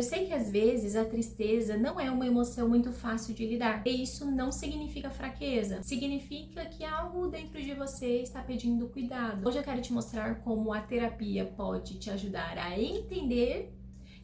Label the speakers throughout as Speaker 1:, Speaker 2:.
Speaker 1: Eu sei que às vezes a tristeza não é uma emoção muito fácil de lidar, e isso não significa fraqueza, significa que algo dentro de você está pedindo cuidado. Hoje eu quero te mostrar como a terapia pode te ajudar a entender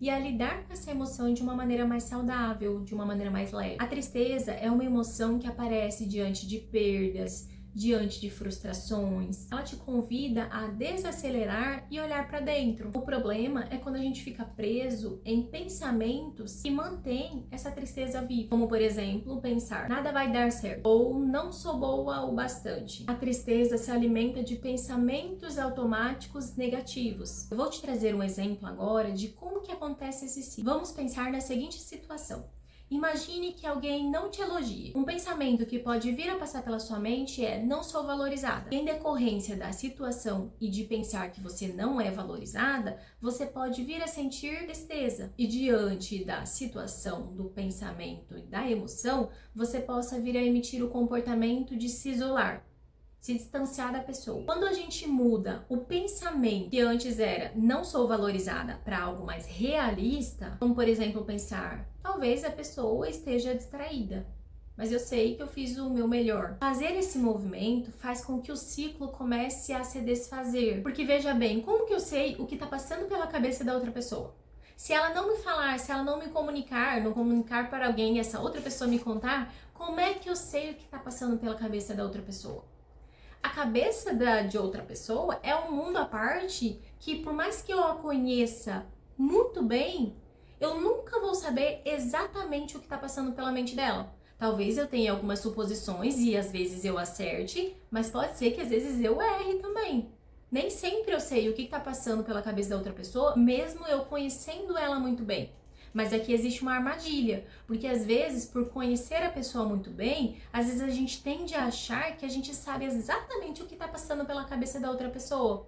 Speaker 1: e a lidar com essa emoção de uma maneira mais saudável, de uma maneira mais leve. A tristeza é uma emoção que aparece diante de perdas, diante de frustrações. Ela te convida a desacelerar e olhar para dentro. O problema é quando a gente fica preso em pensamentos que mantêm essa tristeza viva. Como, por exemplo, pensar, nada vai dar certo, ou não sou boa o bastante. A tristeza se alimenta de pensamentos automáticos negativos. Eu vou te trazer um exemplo agora de como que acontece esse ciclo. Vamos pensar na seguinte situação. Imagine que alguém não te elogie. Um pensamento que pode vir a passar pela sua mente é: não sou valorizada. Em decorrência da situação e de pensar que você não é valorizada, você pode vir a sentir tristeza. E diante da situação, do pensamento e da emoção, você possa vir a emitir o comportamento de se isolar, se distanciar da pessoa. Quando a gente muda o pensamento que antes era não sou valorizada para algo mais realista, como por exemplo pensar, talvez a pessoa esteja distraída, mas eu sei que eu fiz o meu melhor. Fazer esse movimento faz com que o ciclo comece a se desfazer. Porque veja bem, como que eu sei o que está passando pela cabeça da outra pessoa? Se ela não me falar, se ela não me comunicar, não comunicar para alguém e essa outra pessoa me contar, como é que eu sei o que está passando pela cabeça da outra pessoa? A cabeça de outra pessoa é um mundo à parte que, por mais que eu a conheça muito bem, eu nunca vou saber exatamente o que está passando pela mente dela. Talvez eu tenha algumas suposições e às vezes eu acerte, mas pode ser que às vezes eu erre também. Nem sempre eu sei o que está passando pela cabeça da outra pessoa, mesmo eu conhecendo ela muito bem. Mas aqui existe uma armadilha, porque às vezes, por conhecer a pessoa muito bem, às vezes a gente tende a achar que a gente sabe exatamente o que está passando pela cabeça da outra pessoa.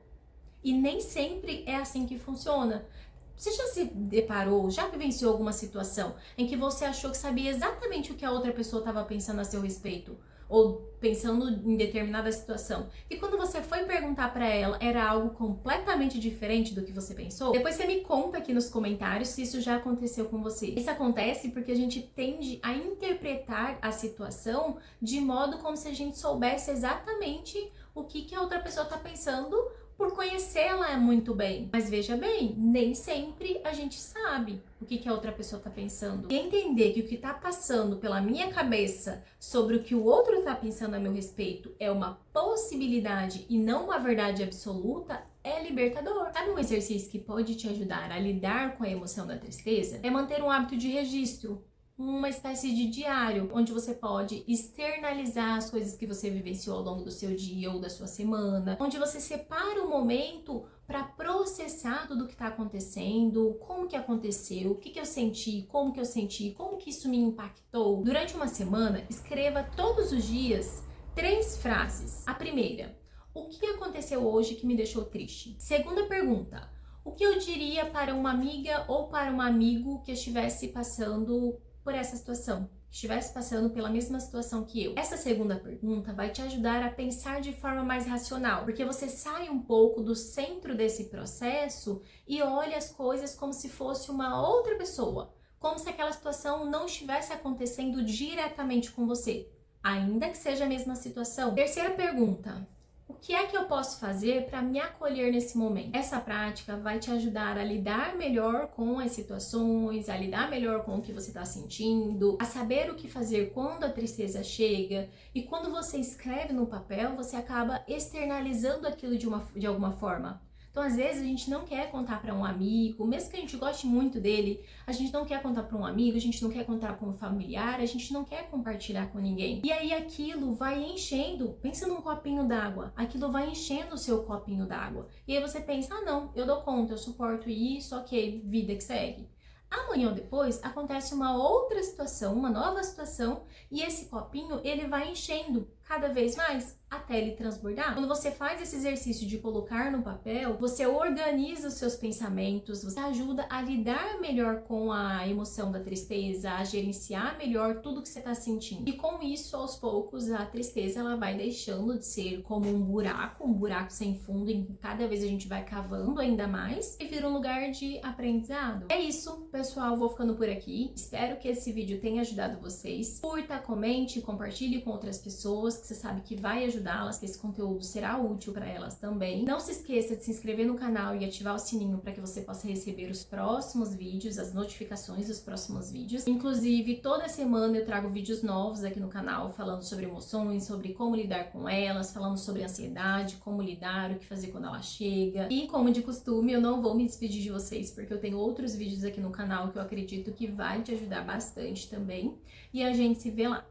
Speaker 1: E nem sempre é assim que funciona. Você já se deparou, já vivenciou alguma situação em que você achou que sabia exatamente o que a outra pessoa estava pensando a seu respeito? Ou pensando em determinada situação, e quando você foi perguntar para ela, era algo completamente diferente do que você pensou? Depois você me conta aqui nos comentários se isso já aconteceu com você. Isso acontece porque a gente tende a interpretar a situação de modo como se a gente soubesse exatamente o que a outra pessoa está pensando, por conhecê-la muito bem. Mas veja bem, nem sempre a gente sabe o que a outra pessoa está pensando. E entender que o que está passando pela minha cabeça sobre o que o outro está pensando a meu respeito é uma possibilidade e não uma verdade absoluta é libertador. Sabe um exercício que pode te ajudar a lidar com a emoção da tristeza? É manter um hábito de registro. Uma espécie de diário, onde você pode externalizar as coisas que você vivenciou ao longo do seu dia ou da sua semana, onde você separa um momento para processar tudo o que está acontecendo, como que aconteceu, o que eu senti, como que isso me impactou. Durante uma semana, escreva todos os dias 3 frases. A primeira: o que aconteceu hoje que me deixou triste? Segunda pergunta: o que eu diria para uma amiga ou para um amigo que estivesse passando por essa situação, que estivesse passando pela mesma situação que eu? Essa segunda pergunta vai te ajudar a pensar de forma mais racional, porque você sai um pouco do centro desse processo e olha as coisas como se fosse uma outra pessoa, como se aquela situação não estivesse acontecendo diretamente com você, ainda que seja a mesma situação. Terceira pergunta: o que é que eu posso fazer para me acolher nesse momento? Essa prática vai te ajudar a lidar melhor com as situações, a lidar melhor com o que você está sentindo, a saber o que fazer quando a tristeza chega. E quando você escreve no papel, você acaba externalizando aquilo de alguma forma. Então, às vezes, a gente não quer contar para um amigo, mesmo que a gente goste muito dele, a gente não quer contar para um amigo, a gente não quer contar para um familiar, a gente não quer compartilhar com ninguém. E aí aquilo vai enchendo, pensa num copinho d'água, aquilo vai enchendo o seu copinho d'água. E aí você pensa, ah não, eu dou conta, eu suporto isso, ok, vida que segue. Amanhã ou depois acontece uma outra situação, uma nova situação, e esse copinho ele vai enchendo cada vez mais até ele transbordar. Quando você faz esse exercício de colocar no papel, você organiza os seus pensamentos, você ajuda a lidar melhor com a emoção da tristeza, a gerenciar melhor tudo que você está sentindo. E com isso, aos poucos, a tristeza ela vai deixando de ser como um buraco sem fundo, em que cada vez a gente vai cavando ainda mais e vira um lugar de aprendizado. É isso, pessoal, vou ficando por aqui. Espero que esse vídeo tenha ajudado vocês. Curta, comente, compartilhe com outras pessoas que você sabe que vai ajudá-las, que esse conteúdo será útil para elas também. Não se esqueça de se inscrever no canal e ativar o sininho para que você possa receber os próximos vídeos, as notificações dos próximos vídeos. Inclusive, toda semana eu trago vídeos novos aqui no canal falando sobre emoções, sobre como lidar com elas, falando sobre ansiedade, como lidar, o que fazer quando ela chega. E como de costume, eu não vou me despedir de vocês porque eu tenho outros vídeos aqui no canal que eu acredito que vai te ajudar bastante também. E a gente se vê lá.